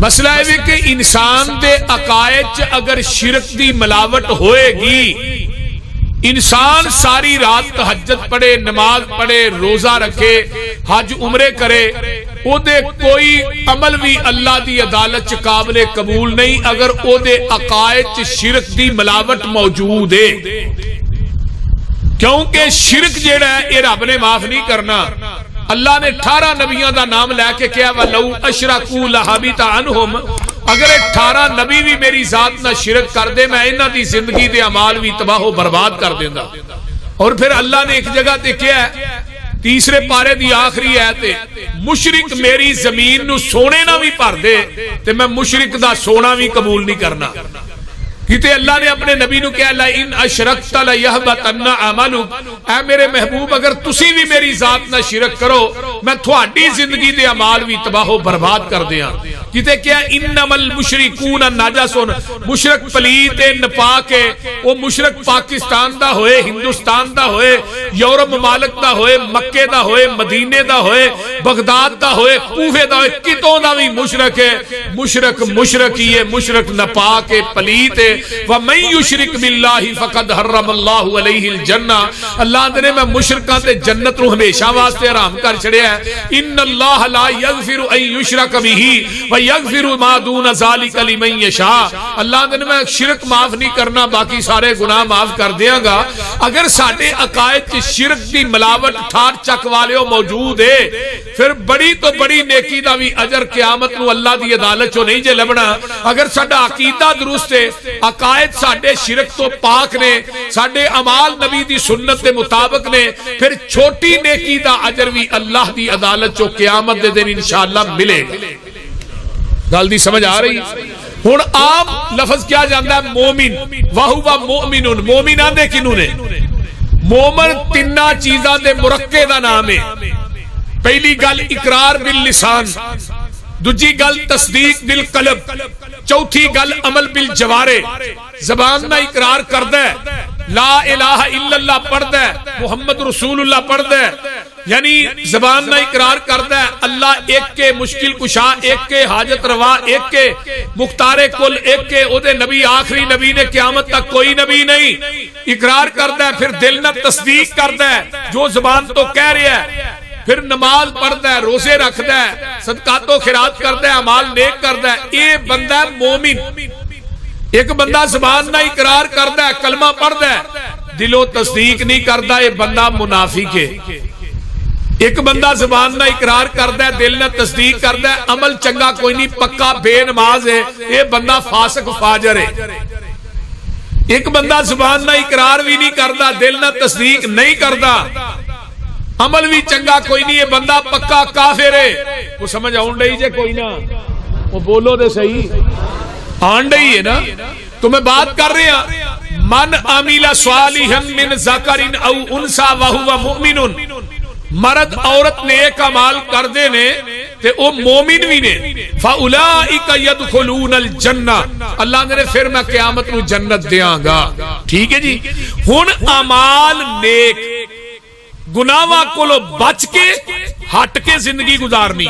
مسئلہ ہے کہ انسان دے عقائد اگر شرک دی ملاوٹ ہوئے گی، انسان ساری رات تہجد پڑھے، نماز پڑھے، روزہ رکھے، حج عمرے کرے، او دے کوئی عمل بھی اللہ دی عدالت چ قابل قبول نہیں اگر او دے عقائد شرک دی ملاوٹ موجود ہے، کیونکہ شرک جیڑا ہے یہ رب نے معاف نہیں کرنا۔ اللہ نے 18 نبیوں دا نام لے کے کیا وَلَوْ أَشْرَكُوا لَحَبِطَ عَنْهُمْ، اگر 18 نبی بھی میری ذات نہ شرک کر دے میں انہاں دی زندگی دے اعمال بھی تباہ و برباد کر دیندا۔ اور پھر اللہ نے ایک جگہ تے کیا ہے، تیسرے پارے دی آخری آیت ہے، مشرک میری زمین نو سونے نہ بھی بھر دے تے میں مشرک دا سونا بھی قبول نہیں کرنا۔ کیونکہ اللہ نے اپنے نبی نو کہا لَإِنْ أَشْرَكْتَ لَيَحْبَطَنَّ عَمَلُكَ، اے میرے محبوب اگر تسی بھی میری ذات نہ شرک کرو میں تھوڑی زندگی دے اعمال بھی تباہ و برباد کر دیاں۔ کیونکہ کیا انما المشرکون نجس، مشرک پلیت نپاک ہے، وہ مشرک پاکستان دا ہوئے، ہندوستان دا ہوئے، یورپ ممالک دا ہوئے، مکے دا ہوئے، مدینے دا ہوئے، بغداد دا ہوئے، کوفے دا ہوئے، کتوں دا بھی مشرک ہے، مشرک مشرک ہی ہے، مشرک نپاک ہے، پلیت ہے۔ وَمَن يُشْرِكْ بِاللَّهِ فَقَدْ حَرَّمَ اللَّهُ عَلَيْهِ الْجَنَّةَ، اللہ نے میں مشرکاں تے جنت نو ہمیشہ واسطے حرام کر چھڑیا ہے۔ ان اللہ لا یغفر ان یشرک بہ ویغفر ما دون ذلک لمن یشاء، اللہ نے میں شرک معاف نہیں کرنا باقی سارے گناہ معاف کر دیاں گا۔ اگر ساڈے عقائد چ شرک دی ملاوٹ ٹھاٹ چک والیو موجود ہے پھر بڑی تو بڑی نیکی دا بھی اجر قیامت نو اللہ دی عدالت چوں نہیں جے لبنا۔ اگر ساڈا عقیدہ درست ہے، عقائد ساڈے شرک تو پاک نے، ساڈے اعمال نبی دی سنت دے مطابق نے، پھر چھوٹی نیکی دا اجر بھی اللہ دی عدالت چوں قیامت دے دن انشاءاللہ ملے گا۔ گل دی سمجھ آ رہی؟ ہن عام لفظ کیا جاندا ہے مومن، وَهُوَ مُؤْمِنٌ، مومن آندے کنوں نے؟ مومن تیناں چیزاں دے مرکب دا نام ہے۔ پہلی گل اقرار باللسان، دوجی گل تصدیق بالقلب، چوتھی گل عمل بالجوارے، زبان نہ اقرار کردہ ہے، لا الہ الا اللہ پڑھدہ ہے، محمد رسول اللہ پڑھدہ ہے، یعنی زبان نہ اقرار کردہ ہے اللہ ایک کے مشکل کشا، ایک کے حاجت روا، ایک کے مختار کل، ایک کے او دے نبی آخری نبی نے قیامت تک کوئی نبی نہیں، اقرار کردہ ہے، پھر دل نہ تصدیق کردہ ہے جو زبان تو کہہ رہا ہے، پھر نماز پڑھتا ہے، روزے رکھتا ہے، صدقات و خیرات کرتا ہے، اعمال نیک کرتا ہے، یہ بندہ ہے مومن۔ ایک بندہ زبان نہ اقرار کرتا ہے، کلمہ پڑھتا ہے، دلوں تصدیق نہیں کرتا، یہ بندہ منافق ہے۔ ایک بندہ زبان نہ اقرار کرتا ہے، دل نہ تصدیق کرتا ہے، عمل چنگا کوئی نہیں، پکا بے نماز ہے، یہ بندہ فاسق فاجر ہے۔ ایک بندہ زبان نہ اقرار بھی نہیں کرتا، دل نہ تصدیق نہیں کرتا، عمل بھی چنگا کوئی نہیں، یہ بندہ پکا کافر ہے۔ وہ سمجھ آن رہی جے کوئی نہ؟ وہ بولو دے صحیح آن رہی ہے نا؟ تو میں بات کر رہے ہیں من عمل صالحا من ذکر او انثى وهو مؤمن، مرد عورت نیک اعمال کر دے نے تے او مومن بھی نے، فاولئک يدخلون الجنہ، اللہ نے پھر میں قیامت نو جنت دیاں گا۔ ٹھیک ہے جی؟ ہن اعمال نیک گناہاں کولو بچ کے ہٹ کے زندگی گزارنی۔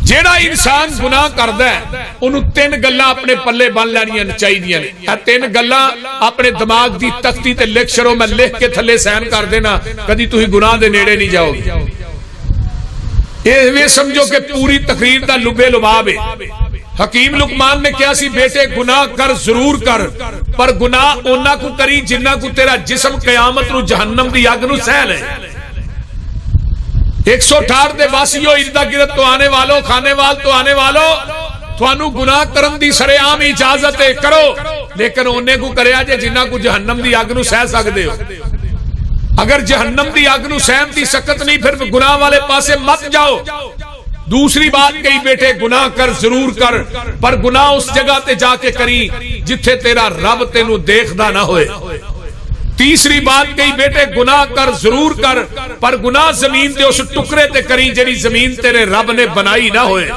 جیڑا انسان گناہ کردا ہے انہوں تین گلاں اپنے پلے بن لینیاں چاہیدیاں نے، اے تین گلاں اپنے دماغ دی تختی تے لکھ چھڑو، میں لکھ کے تھلے سین کر دینا، کدی تسی گناہ دے نیڑے نہیں جاؤ گے۔ یہ سمجھو کہ پوری تقریر دا لبے لباب ہے۔ حکیم لقمان نے کیا سی بیٹے گناہ کر ضرور کر، پر گناہ اونا کو کری جنہ کو تیرا جسم قیامت نو جہنم دی اگ نو سہل ہے۔ 168 دے باسیو اردا گرد تو آنے والو، کھانے وال تو آنے والو، توانو گناہ کرن دی سرے عام اجازت ہے کرو، لیکن اونے کو کریا جے جنہ کو جہنم دی اگ نو سہ سکدے ہو۔ اگر جہنم دی اگ نو سہن دی سکت نہیں پھر گناہ والے پاسے مت جاؤ۔ دوسری بات کہی بیٹے گناہ کر ضرور کر، پر گناہ اس جگہ تے جا کے کری جتھے تیرا رب تینو دیکھدا نہ ہوئے۔ تیسری بات کہی بیٹے گناہ کر ضرور کر، پر گناہ زمین دے اس ٹکرے تے کری جڑی زمین تیرے رب نے بنائی نہ ہوئے۔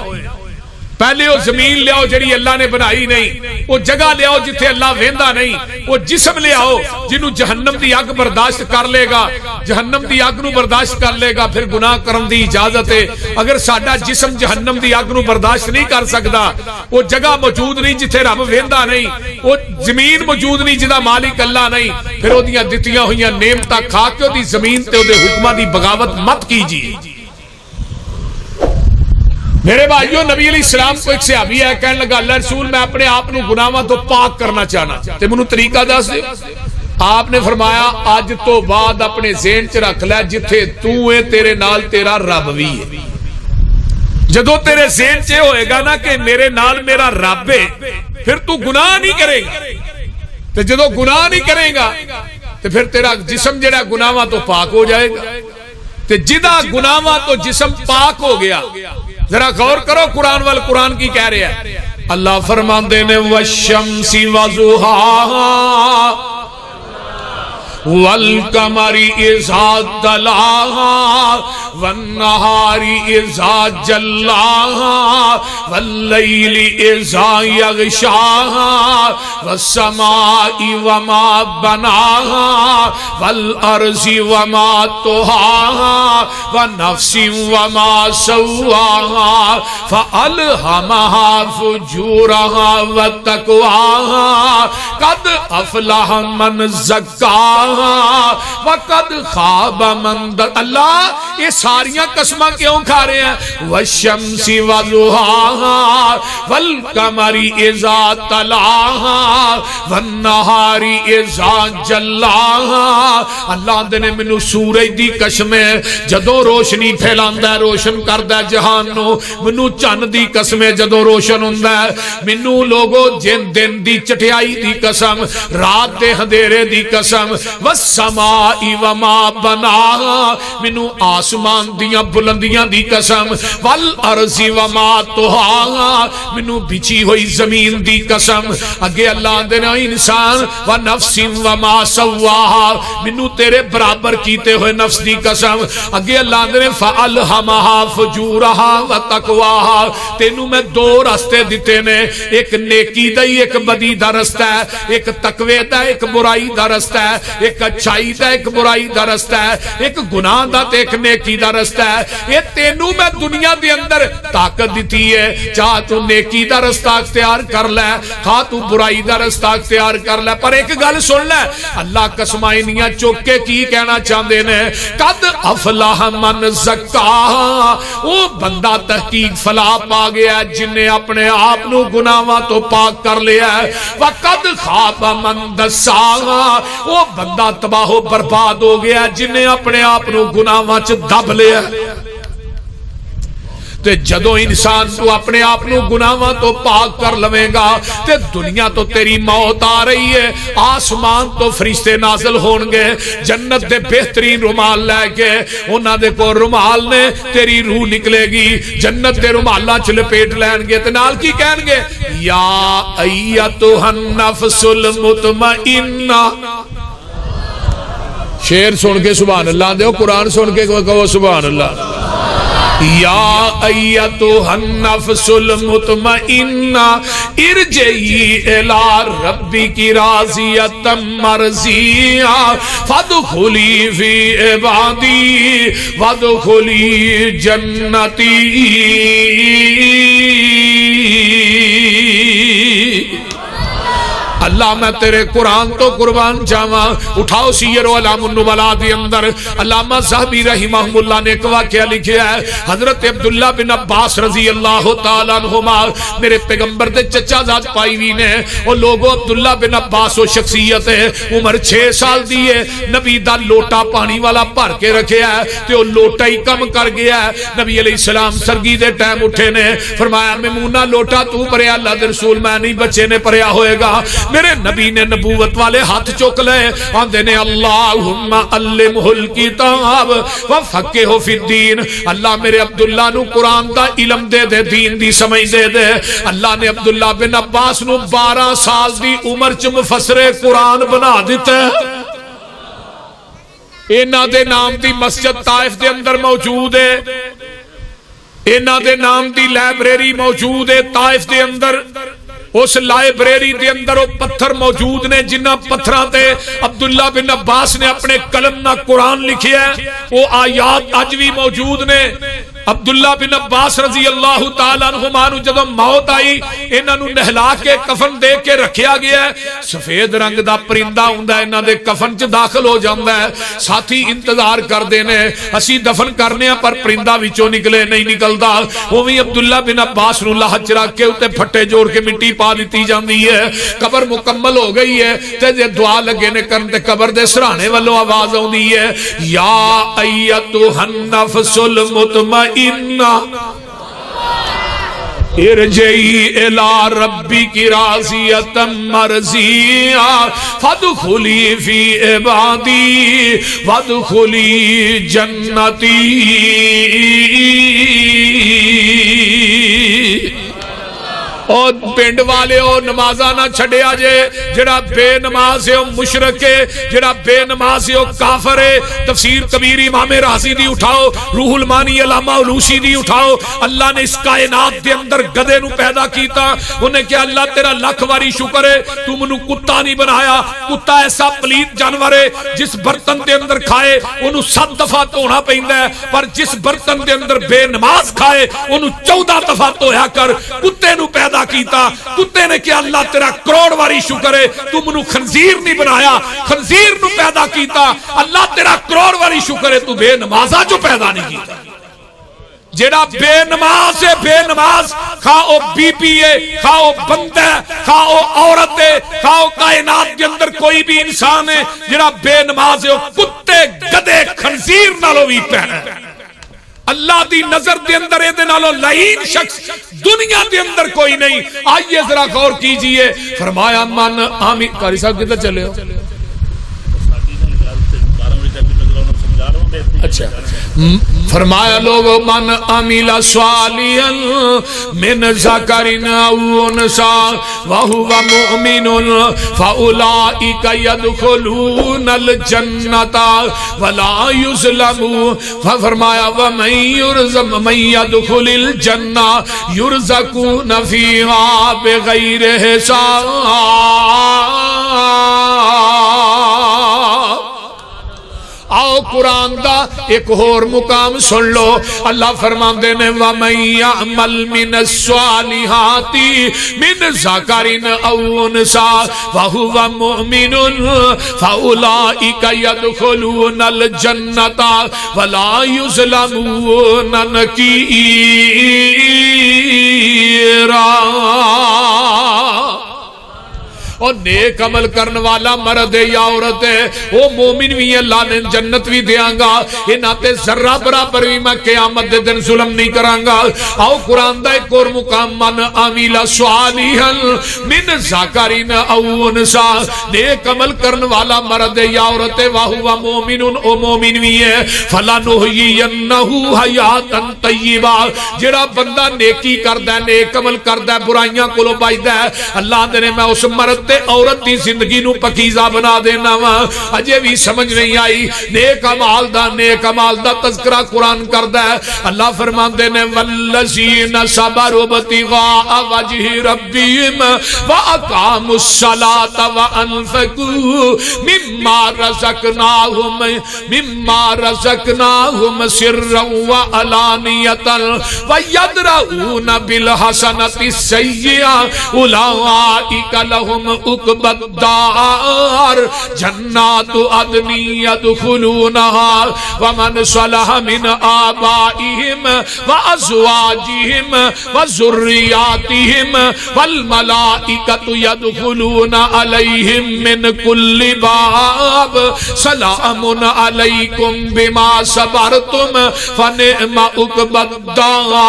پہلے وہ زمین لیاؤ جڑی اللہ نے بنائی نہیں، وہ جگہ لیاؤ جتھے اللہ ویندا نہیں، وہ جسم لیاؤ جنوں جہنم دی اگ برداشت کر لے گا، جہنم دی اگ نو برداشت کر لے گا، پھر گناہ کرن دی اجازت ہے۔ اگر ساڈا جسم جہنم دی اگ نو برداشت نہیں کر سکدا، وہ جگہ موجود نہیں جتھے رب ویندا نہیں، وہ زمین موجود نہیں جدا مالک اللہ نہیں، پھر اودیاں دتیاں ہوئیاں نعمتاں کھا کے اودی زمین تے اودے حکماں دی بغاوت مت کیجیے۔ میرے بھائیو، نبی علیہ السلام کو ایک صحابی ہے، کہنے لگا اللہ رسول میں اپنے آپ نو گناہاں تو پاک کرنا چاہنا تے مینوں طریقہ دس دے۔ آپ نے فرمایا اج تو بعد اپنے ذہن چ رکھ لے جتھے تو ہے تیرے نال تیرا رب بھی ہے۔ جدو تیرے ذہن چ ہوئے گا نا کہ میرے نال میرا رب ہے، پھر تو گناہ نہیں کرے گا، تے جدو گناہ نہیں کرے گا تے پھر تیرا جسم جڑا گناہاں تو پاک ہو جائے گا، تے جدا گناہاں تو جسم پاک ہو گیا۔ ذرا غور کرو قرآن وال، قرآن کی کہہ رہے ہیں، اللہ فرماندے نے والشمس وضحاها والقمر اذا تلاها والنهار اذا جلاها والليل اذا يغشاها والسماء وما بناها والارض وما طحاها ونفس وما سواها فألهمها فجورها وتقواها قد افلح من زكاها وقد خواب من دساها۔ اللہ یہ ساریاں قسمہ کیوں کھا رہے ہیں؟ والشمس وضحاها والقمر اذا تلاها والنهار اذا جلاها۔ اللہ نے مینوں سورج دی قسم ہے، جدوں روشنی پھیلاندا ہے روشن کردا ہے جہان نو، مینوں چن دی قسم ہے جدوں روشن ہوندا ہے، مینوں لوگو دن دی چٹیائی دی قسم، رات دے اندھیرے دی قسم، والسماء وما بناها مینوں آسمان دیاں بلندیاں دی قسم، والارض وما طحاها مینوں بچھی ہوئی زمین دی قسم۔ اگے اللہ دے نا انسان ونفس وما سواها مینوں تیرے برابر کیتے ہوئے نفس دی قسم۔ اگے اللہ دے فألهمها فجورها وتقواها تینوں میں دو راستے دیتے نے، ایک نیکی دا ایک بدی دا رستہ ہے، ایک تقوی دا ایک برائی دا رستہ ہے، ایک اچھائی دا ایک برائی دا رستہ ہے، ایک گناہ دا تے ایک نیکی دا رستہ ہے۔ یہ تینوں میں دنیا دے اندر طاقت دیتی ہے، چاہ تو نیکی دا رستہ اختیار کر لے، خواہ تو برائی دا رستہ اختیار کر لے، پر ایک گل سن لے، اللہ قسمائنیاں چوک کے کی کہنا چاہتے ہیں؟ قد افلاح من زکاہا، وہ بندہ تحقیق فلاح پا گیا ہے جن نے اپنے آپ نو گناہاں تو پاک کر لیا ہے، وقد خواب من دساہا، وہ بندہ تباہ و برباد ہو گیا جن نے اپنے آپ نو گناہاں چ دب لیا۔ تے جدو انسان تو اپنے آپ نو گناہاں تو پاک کر لوے گا تے دنیا تو تیری موت آ رہی ہے، آسمان تو فرشتے نازل ہون گے، جنت دے بہترین رومال لے کے انہاں دے کو رومال نے تیری روح نکلے گی، جنت دے رومالاں چ لپیٹ لین گے تے نال کی کہن گے؟ یا ایتھا النفس المطمئنہ۔ شعر سن کے سبحان اللہ دیو، قرآن سن کے کہو سبحان اللہ۔ یا ایتھا النفس المطمئنہ ارجعی الی ربک راضیۃ مرضیہ فادخلی فی عبادی وادخلی جنتی۔ اللہ میں تیرے قرآن تو قربان جاواں، اٹھاؤ سیر و علام النبلاء دی اندر علامہ ذہبی رحمہ اللہ نے ایک واقعہ لکھیا ہے، حضرت عبداللہ بن عباس رضی اللہ تعالیٰ عنہما میرے پیغمبر دے چچا زاد پائی ہوئی نے، اور لوگوں عبداللہ بن عباس و شخصیت ہے، عمر 6 سال دی ہے، نبی دا لوٹا پانی والا بھر کے رکھیا ہے تے وہ لوٹا ہی کم کر گیا ہے۔ نبی علیہ السلام سرگی دے ٹائم اٹھے نے، فرمایا میمونہ لوٹا تو پریا، اللہ دے رسول میں نہیں بچے نے پریا ہوئے گا۔ میرے نبی نے نبوت والے ہاتھ چوک لے، آندے نے اللہم علمہ الکتاب وفقہہ فی الدین، اللہ میرے عبداللہ نو قرآن دا علم دے دے، دین دی سمجھ دے دے۔ اللہ نے عبداللہ بن عباس نو 12 سال دی عمر چ مفسر قرآن بنا دیتا ہے۔ انہاں دے نام دی مسجد طائف دے اندر موجود ہے۔ انہاں دے نام دی لائبریری موجود ہے طائف دے اندر. اس لائبریری دے اندر وہ پتھر موجود نے جنہ پتھراں تے عبداللہ بن عباس نے اپنے قلم نہ قرآن لکھیا ہے. وہ آیات اج بھی موجود نے. عبداللہ بن عباس رضی اللہ تعالیٰ عنہما نو جدوں موت آئی انہاں نو نہلا کے کفن دے کے رکھیا گیا ہے. سفید رنگ دا پرندہ ہوندا ہے انہاں دے کفن چ داخل ہو جاندا ہے. ساتھی انتظار کردے نے اسی دفن کرنے ہاں پر پرندہ وچوں نکلے نہیں نکلدا. اوویں عبداللہ بن عباس نو لاہ چ رکھ کے اوتے پھٹے جوڑ کے مٹی پا دیتی جاندی ہے. قبر مکمل ہو گئی ہے تے جے دعا لگے نے کرن تے قبر دے سرانے والوں آواز آوندی ہے یا ایتھا النفس المطمئنہ ارجعی الی ربک راضیۃ مرضیہ فادخلی فی عبادی وادخلی جنتی. اور پنڈ والے او نمازاں نہ چھڈیا جے. جڑا بے نماز ہے او مشرک ہے, جڑا بے نماز ہے او کافر ہے. تفسیر کبیر امام رازی دی اٹھاؤ, روح المانی علامہ علوسی دی اٹھاؤ. اللہ نے اس کائنات دے اندر گدے نو پیدا کیتا. انہیں کہا اللہ تیرا لاکھ واری شکر ہے تو منو کتا نہیں بنایا. کتا ایسا پلیت جانور ہے جس برتن دے اندر کھائے انہوں 7 دفعہ دھونا پیندا ہے, پر جس برتن دے اندر بے نماز کھائے انہوں 14 دفعہ دھویا کر. کتے نو پیدا کیتا. کتے نے کیا اللہ تیرا کروڑ واری شکر ہے تو منو خنزیر نہیں بنایا. خنزیر نو پیدا کیتا. اللہ تیرا کروڑ واری شکر ہے تو بے نمازہ جو پیدا نہیں کیتا. جیڑا بے نماز ہے, بے نماز خواہ بی پی ہے, خواہ بندہ ہے, خواہ عورت ہے, خواہ کائنات کے اندر کوئی بھی انسان ہے, جیڑا بے نماز ہے کتے گدے خنزیر نالو بھی پہنا ہے. اللہ دی نظر دے اندر اے دے نالو لعین شخص دنیا دے اندر کوئی نہیں. آئیے ذرا غور کیجئے. فرمایا من آمین. قاری صاحب کدھر چلے ہو؟ اچھا. فرمایا لوگو من عمل صالحا من ذکر او انثى وهو مؤمن فاولئک يدخلون الجنة ولا يظلمون. فرمایا ومن يدخل الجنة يرزقون فيها بغیر حساب. آؤ قرآن دا ایک اور مقام سن لو. اللہ فرماندے نے وَمَن يَعْمَلْ مِنَ الصَّالِحَاتِ مِنْ ذَكَرٍ أَوْ أُنثَىٰ وَهُوَ مُؤْمِنٌ فَأُولَٰئِكَ يَدْخُلُونَ الْجَنَّةَ وَلَا يُظْلَمُونَ نَقِيرًا. اور نیک عمل کرن والا مرد ہے یا عورت ہے وہ مومن بھی اللہ نے جنت بھی دیاں گا. انہاں تے ذرہ برابر بھی میں قیامت دے دن ظلم نہیں کراں گا. آؤ قرآن دا ایک اور مقام من عمل صالحا من ذکر او انثى. نیک عمل کرن والا مرد ہے یا عورت ہے وہو مومن, او مومن بھی ہے. فلنحیینہ حیاتا طیبہ. جڑا بندہ نیکی کردا ہے, نیک عمل کردا ہے, برائیاں کولوں بچدا ہے, اللہ دے نے میں اس مرد عورت دی زندگی نو پکیزہ بنا دینا وا. اجے بھی سمجھ نہیں آئی. نیک اعمال دا تذکرہ قرآن کردا ہے. اللہ فرماندے نے والذین صبروا ابتغاء وجہ ربہم واقاموا الصلاۃ وانفقوا مما رزقناہم سرا وعلانیۃ ویدرؤون بالحسنۃ السیئۃ اولئک لہم عقبی الدار جنات عدن يدخلونها ومن صلح من آبائهم وأزواجهم وذرياتهم والملائكة يدخلون عليهم من كل باب سلام عليكم بما صبرتم فنعم عقبی الدار.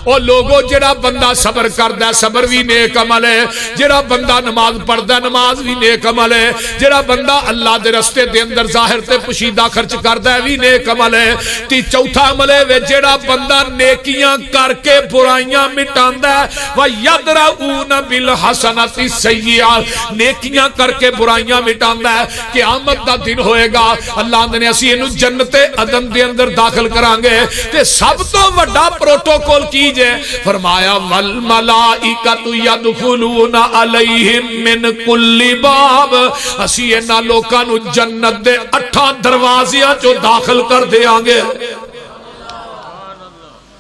اور لوگوں جڑا بندہ صبر کردا ہے صبر بھی نیک عمل ہے، جڑا بندہ نماز پڑھدا ہے نماز بھی نیک عمل ہے، جڑا بندہ اللہ دے رستے دے اندر ظاہر تے پوشیدہ خرچ کردا ہے بھی نیک عمل ہے۔ تی چوتھا عمل ہے جڑا بندہ نیکیاں کر کے برائیاں مٹاندا ہے، وَيَدْرَؤُونَ بِالْحَسَنَةِ السَّيِّئَةَ، نیکیاں کر کے برائیاں مٹاندا ہے۔ قیامت دا دن ہوئے گا، اللہ نے اسی انہوں جنت عدن دے اندر داخل کران گے، تے سب تو وڈا پروٹوکول کیجئے، فرمایا وَالْمَلَائِكَةُ يَدْخُلُونَ عَلَيْهِمْ مِنْ كُلِّ بَابٍ، اسی انہاں لوکاں نو جنت دے 8 دروازیاں چو داخل کر دیاں گے۔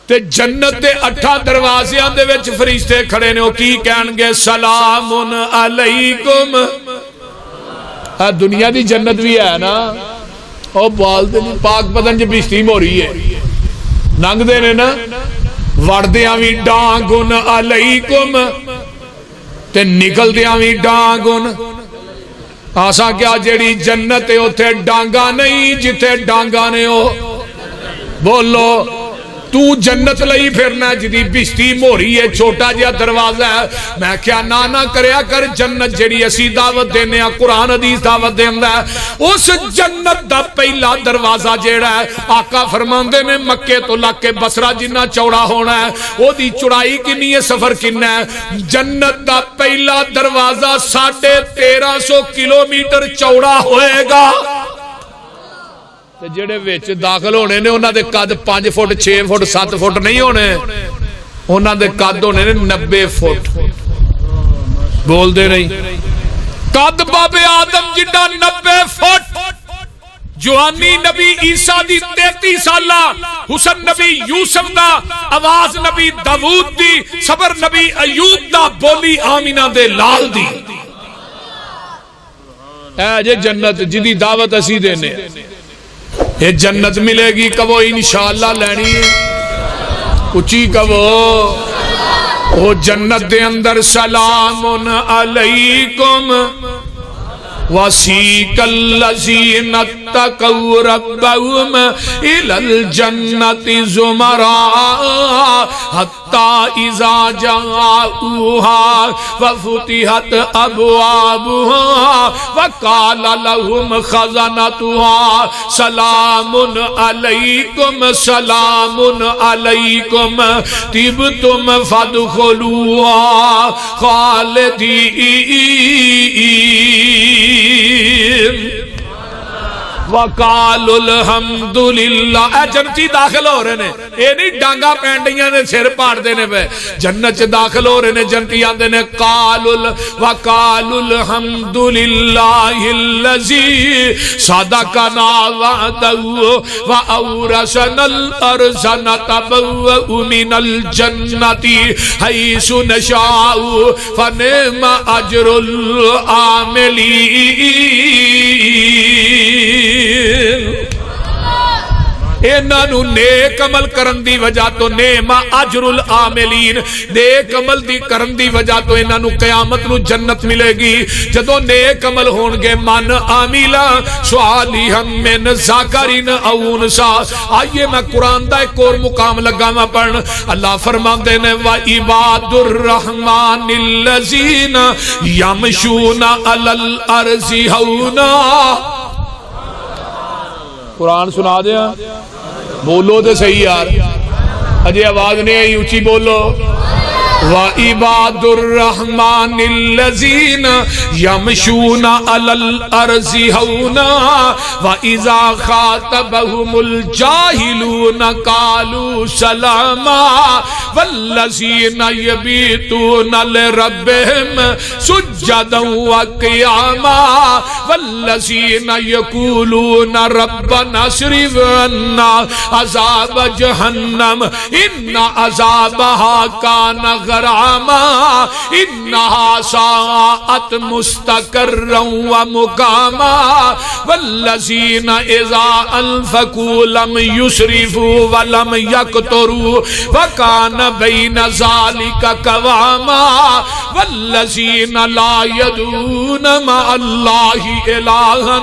تے جنت دے 8 دروازیاں دے وچ فرشتے کھڑے نے، وہ کی کہن گے سلام علیکم۔ دنیا دی جنت بھی ہے نا، او بالدے نہیں پاک پتن جی بشتی موری ہے ننگ دے نے نا، وڑدیاں بھی ڈانگن علیکم تے نکل دیاں بھی ڈانگن۔ آسا کیا جیڑی جنت ہے اتھے ڈانگا نہیں، جتے ڈانگا نے ہو بولو تو جنت لئی پھرنا جدی بشتی موری ہے، چھوٹا جیا دروازہ ہے۔ میں کیا نانا کریا کر جنت جڑی اسی دعوت دینے قرآن حدیث دعوت دیندہ ہے، اس جنت دا پہلا دروازہ جیڑا ہے آقا فرماندے نے مکے تو لگ کے بصرہ جنہ چوڑا ہونا ہے، وہ دی چڑائی کنی ہے سفر کنہ ہے۔ جنت دا پہلا دروازہ 1350 کلومیٹر چوڑا ہوئے گا، جڑے ویچ داخل ہونے نے انہاں دے قد 5 فٹ 6 فٹ 7 فٹ نہیں ہونے، انہاں دے قد ہونے نے 90 فٹ۔ بول دے نہیں قد باب آدم جڑا 90 فٹ، جوانی نبی عیسیٰ دی 33 سالہ، حسن نبی یوسف دا، آواز نبی داود دی، صبر نبی ایوب دا، بولی آمینہ دے لال دی۔ اے جے جنت جدی دعوت اسی دینے، یہ جنت ملے گی کبو انشاءاللہ لینی ہے، کچھی کبو وہ جنت دے اندر سلام علیکم وَسِيقَ الَّذِينَ اتَّقَوْا رَبَّهُمْ إِلَى الْجَنَّةِ زُمَرًا حَتَّى إِذَا جَاءُوهَا وَفُتِحَتْ أَبْوَابُهَا وَقَالَ لَهُمْ خَزَنَتُهَا سَلَامٌ عَلَيْكُمْ سَلَامٌ عَلَيْكُمْ طِبْتُمْ فَادْخُلُوهَا خَالِدِينَ وَقَالُ الْحَمْدُلِلَّہ۔ اے جنتی داخل ہو رہے نے، اے نہیں ڈانگا پینڈیاں نے سر پاڑ دینے پہ، جنت داخل ہو رہے نے، جنتی آن دینے وَقَالُ الْحَمْدُلِلَّهِ الَّذِي صَدَقَنَا وَعْدَهُ وَأَوْرَثَنَا الْأَرْضَ نَتَبَوَّأُ مِنَ الْجَنَّةِ حَيْثُ نَشَاءُ فَنِعْمَ أَجْرُ الْعَامِلِينَ۔ انہوں نیک عمل کرن دی وجہ تو نعم اجر العاملین، نیک عمل دی کرن دی وجہ تو انہوں قیامت نو جنت ملے گی۔ جدو نیک عمل ہونگے من عاملا صالحا من ذکر او انثی۔ آئیے میں قرآن دا ایک اور مقام لگا میں پڑھن، اللہ فرماندے نے وَعِبَادُ الرَّحْمَنِ الَّذِينَ يَمْشُونَ عَلَى الْأَرْضِ هَوْنًا۔ قرآن سنا دیا بولو تے صحیح یار، اجے آواز نہیں آئی اونچی بولو۔ وَعِبَادُ الرَّحْمَنِ الَّذِينَ يَمْشُونَ عَلَى الْأَرْضِ هَوْنًا وَإِذَا خَاطَبَهُمُ الْجَاهِلُونَ قَالُوا سَلَامًا وَالَّذِينَ يَبِيتُونَ لِرَبِّهِمْ سُجَّدًا وَقِيَامًا وَالَّذِينَ يَقُولُونَ رَبَّنَا اصْرِفْ عَنَّا عَذَابَ جَهَنَّمَ إِنَّ عَذَابَهَا كَانَ مراما انہا ساعت مستقرا ومقاما والذین اذا انفقوا لم يسرفوا ولم يقتروا وكان بين ذلك قواما والذین لا يدعون مع الله إلها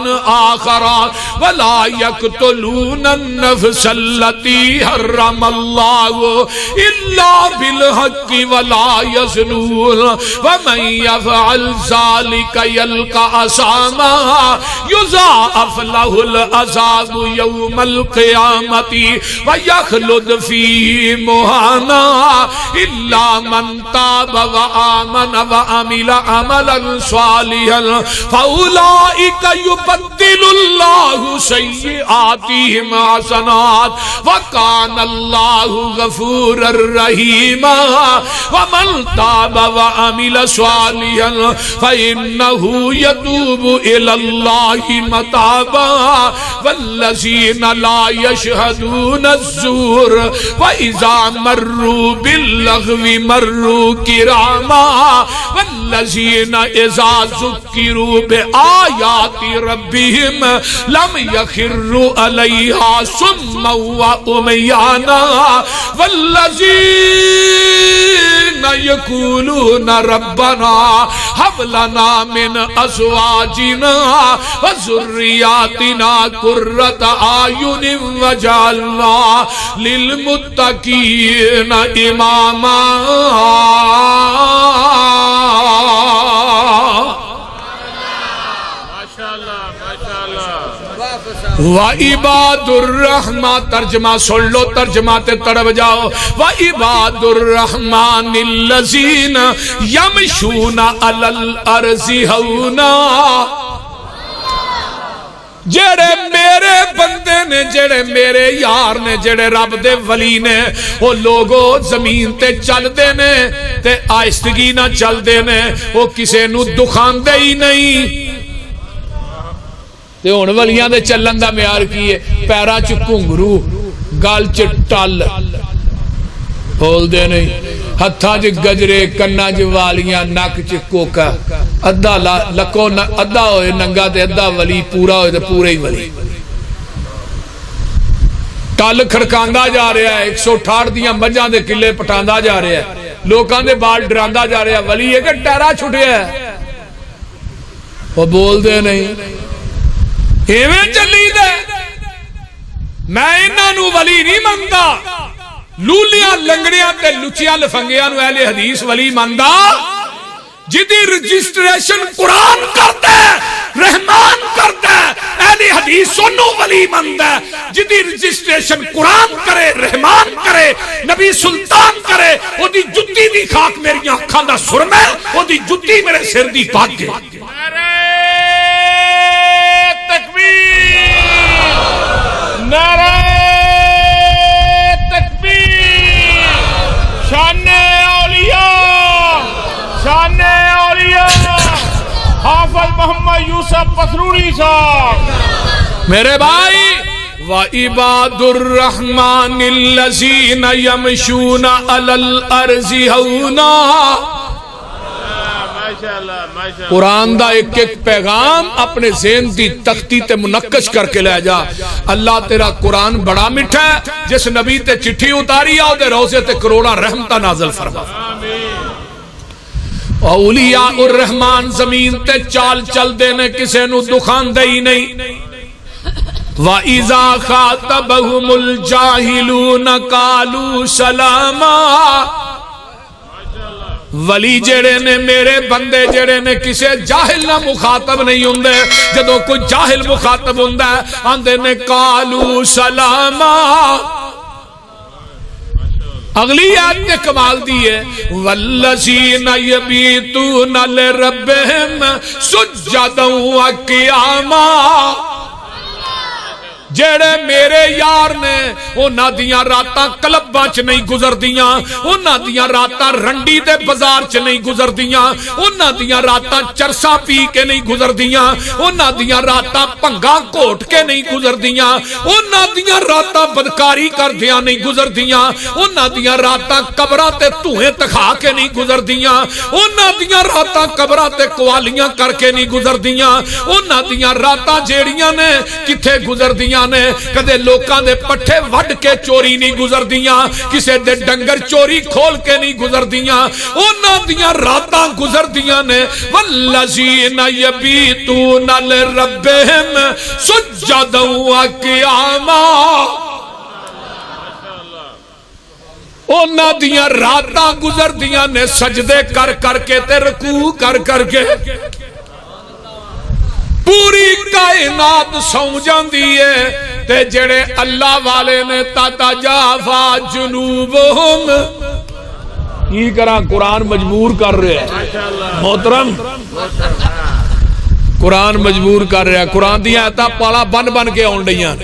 آخر ولا يقتلون النفس التي حرم الله إلا بالحق ولا يزنون ومن يفعل ذلك يلقى أثاما يضاعف له العذاب يوم القيامة ويخلد فيه مهانا إلا من تاب وآمن وعمل عملا صالحا فأولئك يبدل الله سيئاتهم حسنات وكان الله غفورا رحيما ومن تاب وعمل صالحا فإنه يتوب إلى الله متابا والذين لا يشهدون الزور وإذا مروا باللغو مروا كراما والذين إذا ذكروا بآيات ربهم لم يخروا عليها صما وعميانا والذين يقولون ربنا هب لنا من أزواجنا وذرياتنا قرة أعين واجعلنا للمتقين إماما وَعِبَادُ الرَّحْمَانِ ترجمہ سن لو ترجمہ تے تڑپ جاؤ وَعِبَادُ الرَّحْمَانِ الَّذِينَ يَمْشُونَ عَلَى الْأَرْضِ هَوْنًا جڑے میرے بندے نے جڑے میرے یار نے جڑے رب دے ولی نے وہ لوگوں زمین تے چل دے نے تے آہستگی نہ چل دے نے وہ کسے نو دکھان دے ہی نہیں تے ہن ولیاں دے چلن دا معیار کی ہے پیراں چ گھنگرو گل چ ٹل بول دے نہیں ہتھاں چ گجرے کناں چ والیاں نک چ کوکا ادھا لکو ادھا ہوئے ننگا تے ادھا ولی پورا ہوئے تے پورے ہی ولی ٹل کھڑکاندا جا رہا ہے 168 دیاں مجھاں دے قلعے پٹاندا جا رہا ہے لوکاں دے بال ڈراندا جا رہا ہے ولی ہے کہ ٹہرا چھٹیا ہے وہ بول دے نہیں ایویں چلی دے میں انہاں نو ولی نہیں منگدا لولیاں لنگڑیاں تے لچیاں لفنگیاں نو اہل حدیث ولی منگدا جدی رجسٹریشن قرآن کرتا ہے رحمان کرتا ہے اہل حدیث سنو ولی منگدا ہے جدی رجسٹریشن قرآن کرے رحمان کرے نبی سلطان کرے وہ دی جتی دی خاک میری آنکھاں دا سرمے وہ دی جتی میرے سر دی پاک کے نعرہ تکبیر شان اولیاء حافظ محمد یوسف پسروری صاحب میرے بھائی وَعِبَادُ الرَّحْمَانِ الَّذِينَ يَمْشُونَ عَلَى الْأَرْضِ هَوْنًا قرآن دا ایک ایک پیغام اپنے ذہن دی تختی تے منقش کر کے لے جا اللہ تیرا قرآن بڑا مٹھا ہے جس نبی تے چٹھی اتاری آؤ دے روزے تے کروڑا رحمتہ نازل فرما اولیاء الرحمن زمین تے چال چل دینے کسے نو دکھان دے ہی نہیں وَإِذَا خَاطَبَهُمُ الْجَاهِلُونَ قَالُوا سَلَامًا ولی جڑے نے میرے بندے جڑے نے کسے جاہل نہ مخاطب نہیں ہوندے جدو کوئی جاہل مخاطب ہوندہ ہے آندے نے قالوا سلاما اگلی آیت نے کمال دی ہے والذین یبیتون لربہم سجدا وقیاما جڑے میرے یار نے انہاں دیاں راتاں کلباں چ نہیں گزردیاں انہاں دیاں راتاں رنڈی دے بازار چ نہیں گزردیاں انہاں دیاں راتاں چرسا پی کے نہیں گزردیاں انہاں دیاں راتاں پنگا گھوٹ کے نہیں گزردیاں انہاں دیاں راتاں بدکاری کردیاں نہیں گزردیاں انہاں دیاں راتاں قبراں تے دھوئیں تکھا کے نہیں گزردیاں انہاں دیاں راتاں قبراں تے قوالیاں کر کے نہیں گزردیاں انہاں دیاں راتاں جیڑیاں نے کتھے گزردیاں نے کدے لوکاں دے پٹھے وڈ کے چوری نہیں گزردیاں کسے دے ڈنگر چوری کھول کے نہیں گزردیاں انہاں دیاں راتاں گزردیاں نے والذین یبیتون لربہم سجدا وقیاما انہاں دیاں راتاں گزردیاں نے سجدے کر کر کے تے رکوع کر کر کے پوری کائنات سو جاندی ہے تے جڑے اللہ والے نے تتجافا جنوبہم کی کرا قرآن مجبور کر رہے ہیں محترم قرآن مجبور کر رہے ہیں قرآن دیا آیتاں پالا بن بن کے آن رہی ہیں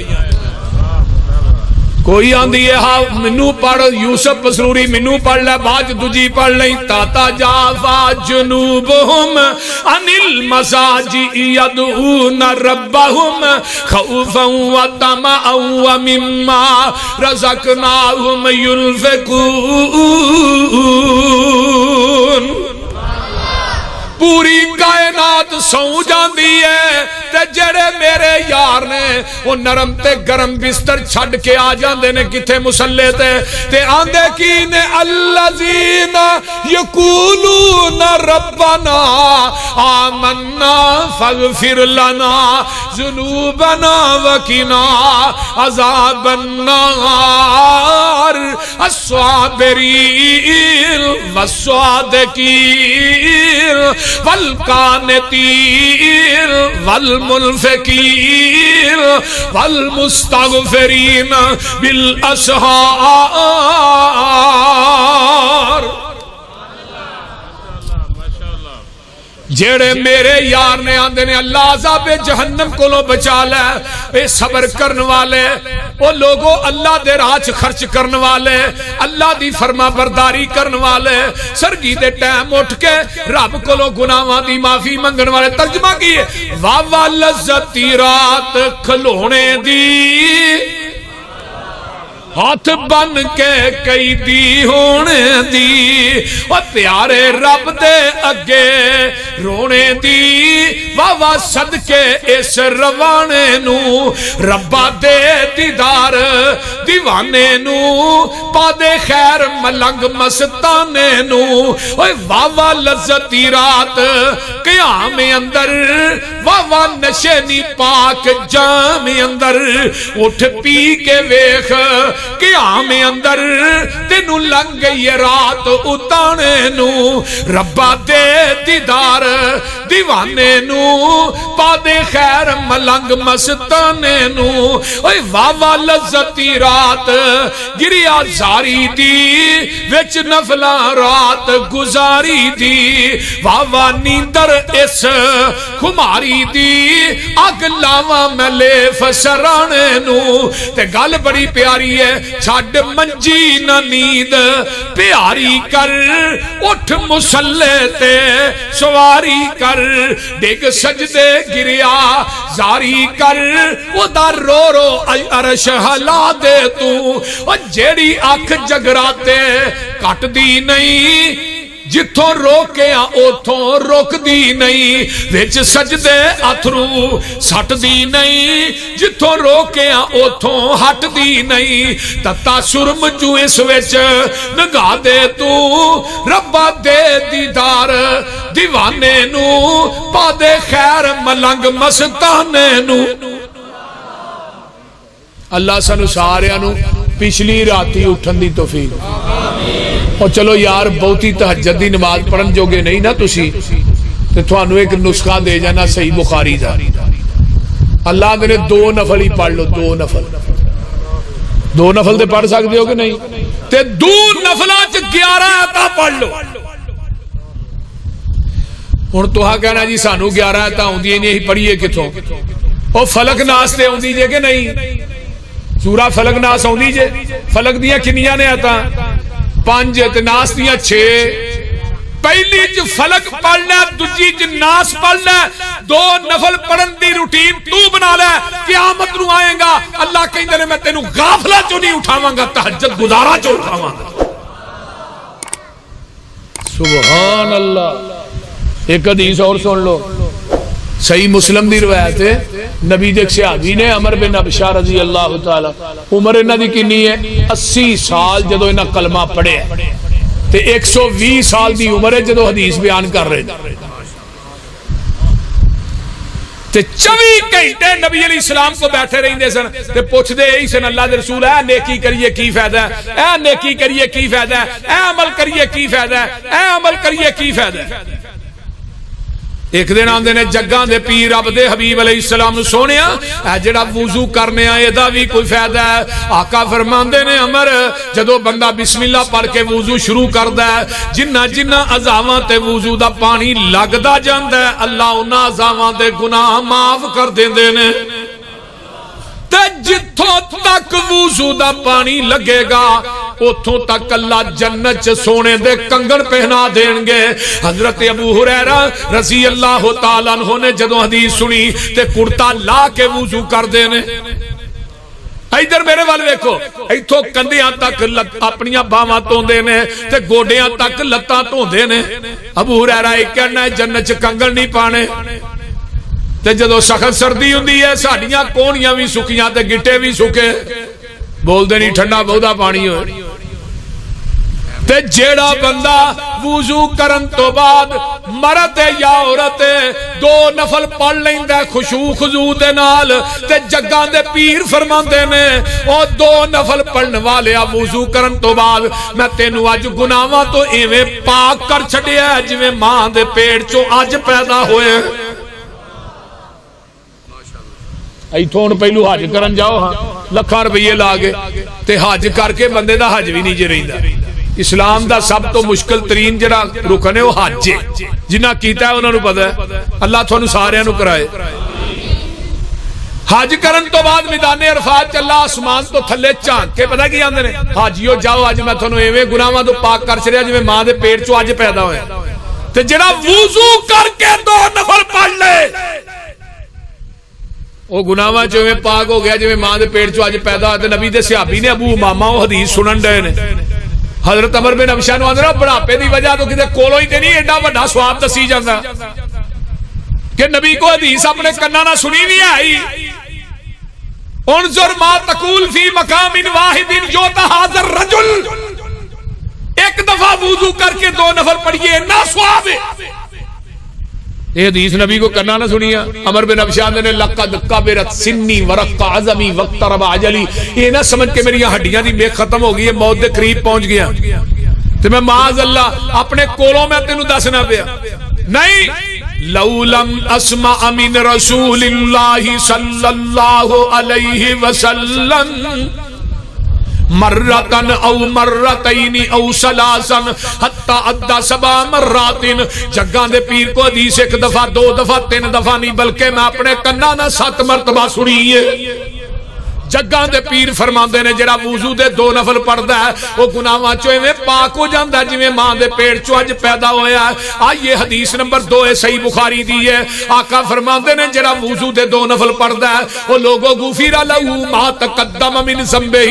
کوئی آندھی ہے ہاں منو پڑھ یوسف پسروری منو پڑھ لے باج دجی پڑھ لیں تتجافا جنوبہم عن المضاجع یدعون ربہم خوفا وطمعا ومما رزقناہم ينفقون پوری کائنات سو جاندی ہے تے جڑے میرے یار نے وہ نرم تے گرم بستر چھڑ کے آ جاندے نے کتھے مسلے تے آندے کی نے الذین یقولون ربنا آمنا فاغفر لنا ذنوبنا وقنا عذاب النار الصابرین والصادقین والقانتین والمنفقین والمستغفرین بالاسحار جیڑے میرے یار نے آندے نے اللہ عذاب جہنم کو لو بچا لے اے صبر کرن والے او لوگوں اللہ دے راہ چ خرچ کرن والے اللہ دی فرما برداری کرن والے سرگی دے ٹائم اٹھ کے رب کو لو گناہاں دی معافی منگن والے ترجمہ کیے واہ لذتی رات کھلونے دی ہاتھ بن کے کئی دی ہونے دی اور پیارے رب دے اگے رونے دی واہ صدقے اس روانے نو ربا دے دیدار دیوانے نو پا دے خیر ملنگ مستانے نو واہ لذتی رات قیام اندر واہ نشینی پاک جام اندر اٹھ پی کے ویخ قیام اندر تینو لنگ گئی رات اتانے نو ربا دے دیدار دیوانے نو پا دے خیر ملنگ مستانے نو واہ لذتی رات گریا زاری دی وچ نفلا رات گزاری دی واہ نیندر اس خماری دی اگ لاواں میں لے فسرانے نو تے گل بڑی پیاری ہے چھڈ منجی نہ نیند پیاری کر اٹھ مسلے تے سواری کر ڈگ سجدے گریا زاری کر او دا رو رو عرش ہلا دے تو جیڑی اکھ جگراتے کٹ دی نہیں جتھوں روکیا اوتھوں روک دی نہیں وچ سجدے اتھرو سٹ دی نہیں جتھوں روکیا اوتھوں ہٹ دی نہیں تتا سرم جو اس وچ نگا دے تو ربا دے دیدار دیوانے نو پا دے خیر ملنگ مستانے نو اللہ سانو سارے نو پچھلی راتی اٹھن دی توفیق اور چلو یار بہتی تہجد دی نماز پڑھن جوگے نہیں نا تسی تے تھانو ایک نسخہ دے جانا صحیح بخاری دا اللہ نے 2 نفل ہی پڑھ لو 2 نفل 2 نفل تے پڑھ سکتے ہو کہ نہیں تے 2 نفلاں چ 11 آیتاں پڑھ لو ہن توہاں کہنا جی سانو 11 آیتاں ہوندیاں نہیں پڑھیے کتھوں او فلک ناس تے آندی جے کہ نہیں؟ سورہ فلک ناس آندی جے؟ فلک دیاں کنیاں نے آتا 5 تے ناس دیاں 6. پہلی جو فلک پڑھنا ہے دوجی جو ناس پڑھنا ہے 2 نفل پڑھن دی روٹین تو بنا لے. قیامت نو آئے گا اللہ کہیں دے میں تینو غافلہ جو نہیں اٹھاواں گا تہجد گزارا جو اٹھاواں گا. سبحان اللہ. ایک حدیث اور سن لو صحیح مسلم دی روایت ہے. نبی دے صحابی نے عمر بن ابشا رضی اللہ تعالی عمر انہاں دی کتنی ہے 80 سال جدو انہاں کلمہ پڑھیا تے 120 سال دی عمر ہے جدو حدیث بیان کر رہے تے 24 گھنٹے نبی علیہ السلام کو بیٹھے رہندے سن تے پوچھ دے یہی سن اللہ دے رسول اے نیکی کریے کی فائدہ ہے, اے نیکی کریے کی فائدہ ہے, اے عمل کریے کی فائدہ ہے, اے عمل کریے کی فائدہ ہے. ایک دن آندے نے جگاں دے پیر رب دے حبیب علیہ السلام سونیا اے جڑا وضو کرنے آئے دا بھی کوئی فائدہ ہے. آقا فرماندے نے عمر جدو بندہ بسم اللہ پڑھ کے وضو شروع کردا ہے جنہ جنہ اعضاواں تے وضو دا پانی لگدا جاندا ہے اللہ انہاں اعضاواں دے گناہ معاف کر دیندے نے. تے جتھوں تک وضو دا پانی لگے گا اتھوں تک اللہ جنت سونے دے کنگن پہنا دیں گے. حضرت ابو ہریرہ رضی اللہ تعالیٰ عنہ نے جدو حدیث سنی تے کرتا لا کے وضو کر دینے. ادھر میرے والے دیکھو ایتھوں کندیاں تک اپنیاں باواں توندے نے تے گوڈیاں تک لتاں توندے نے. ابو ہریرہ ایک کہنا ہے جنت کنگن نہیں پانے. تے جدو سخت سردی ہوندی ہے ساڈیاں کونیاں بھی سکیاں تے گٹے بھی سکے بول دے نہیں ٹھنڈا بہتا پانی ہو. تے جیڑا بندہ وضو کرن تو بعد مرد یا عورت 2 نفل پڑھ لیندا ہے خشوع خضوع دے نال تے جگاں دے پیر فرماندے نے او 2 نفل پڑھن والے وضو کرن تو بعد میں تینو اج گناہاں تو ایویں پاک کر چھڈیا جویں ماں دے پیٹ چوں اج پیدا ہوئے. ایتھوں پہلو حج کرن جاؤ ہاں لکھاں روپیے لا کے تے حج کر کے بندے دا حج بھی نہیں جے رہندا. اسلام دا سب تو مشکل ترین جڑا رکن ہے وہ حج ہے. جنہاں کیتا ہے انہاں نوں پتہ ہے اللہ تھانوں سارے نوں کرائے. حج کرن تو بعد میدان عرفات چ اللہ آسمان تو تھلے جھانک کے پتہ کی آندے نے حاجیو جاؤ اج میں تھانوں ایویں گناہاں تو پاک کر چھڑیا جویں ماں دے پیٹ چوں اج پیدا ہویا. تے جڑا وضو کر کے 2 نفل پڑھ لے وہ گناہاں چوں میں پاک ہو گیا جویں ماں دے پیٹ چوں اج پیدا ہویا. تے نبی دے صحابی نے ابو امامہ وہ حدیث سنن دے نے حضرت عمر بن ابشا نوں آندے بڑھاپے دی وجہ تو کتے کولوں ہی تے نہیں ایڈا بڑا ثواب دسی جاندا کہ نبی کو حدیث اپنے کنا نہ سنی نہیں آئی. انظر ما تقول فی مقام واحد یوتا حاضر رجل. ایک دفعہ وضو کر کے 2 نفل پڑھیے نہ ثواب ہے. یہ حدیث نبی کو کرنا نہ سنیا. عمر بن ابشا نے لقد کبرت سنی ورق عظمی واقترب اجلی. یہ نہ سمجھ کے میری ہڈیاں دی میخ ختم ہو گئی ہے موت دے قریب پہنچ گیا تے میں معاذ اللہ اپنے کولوں میں تینوں دسنا پیا نہیں. لو لم اسمع من رسول اللہ صلی اللہ علیہ وسلم مرتن او مرتین او سلاسن حتی ادھا 7 مرات. جگاں دے پیر کو حدیث 1 دفعہ 2 دفعہ 3 دفعہ نہیں بلکہ میں اپنے کنا نہ 7 مرتبہ سنی ہے. جگاں دے پیر فرماندے نے جڑا وضو دے 2 نفل پڑھدا ہے وہ گناہاں چوں ایویں پاک ہو جاندا ہے جویں ماں دے پیٹ چوں اج پیدا ہویا ہے. آئیے حدیث نمبر 2 ہے صحیح بخاری دی ہے. آقا فرماندے نے جڑا وضو دے 2 نفل پڑھدا ہے وہ لوگوں غفر لہ ما تقدم من ذنبہ.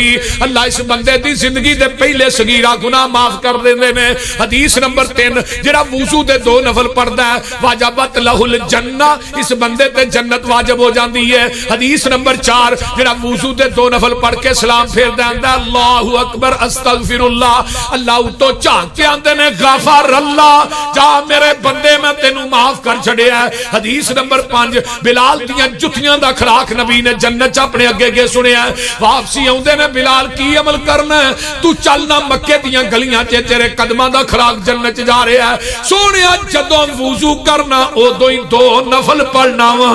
اللہ اس بندے دی زندگی دے پہلے صغیرہ گناہ معاف کر دیندے نے. حدیث نمبر 3 جڑا وضو دے 2 نفل پڑھدا ہے واجبت لہ الجنہ. اس بندے تے جنت واجب ہو جاندی ہے. حدیث نمبر 4 جڑا وضو دے 2 نفل پڑھ کے سلام پھیر دیندا اللہ اکبر استغفر اللہ. اللہ تو جھانک کے آندے نے غفر اللہ جا میرے بندے میں تینوں معاف کر چھڑیا ہے. حدیث نمبر 5 بلال دیاں جتیاں دا کھڑاک نبی نے جنت اپنے اگے گے سنیا ہے. واپسی آندے نے بلال کی عمل کرنا ہے تو چلنا مکے دیاں گلیاں تے تیرے قدماں دا کھڑاک جنت جا رہا ہے. سونیا جدوں وضو کرنا اودوں ہی 2 نفل پڑھنا وا.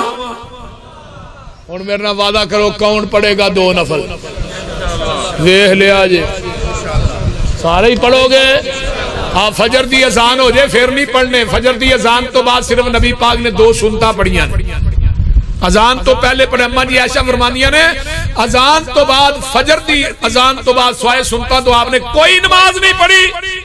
ہن میرے نال وعدہ کرو کون پڑھے گا 2 نفل؟ دیکھ لیا جی سارے ہی پڑھو گے. ہاں فجر دی اذان ہو جائے پھر نہیں پڑھنے. فجر دی اذان تو بعد صرف نبی پاک نے 2 سنتا پڑھیاں اذان تو پہلے پڑھے. اما جی عائشہ فرمانیاں نے اذان تو بعد فجر دی اذان تو بعد سوائے سنتا تو آپ نے کوئی نماز نہیں پڑھی.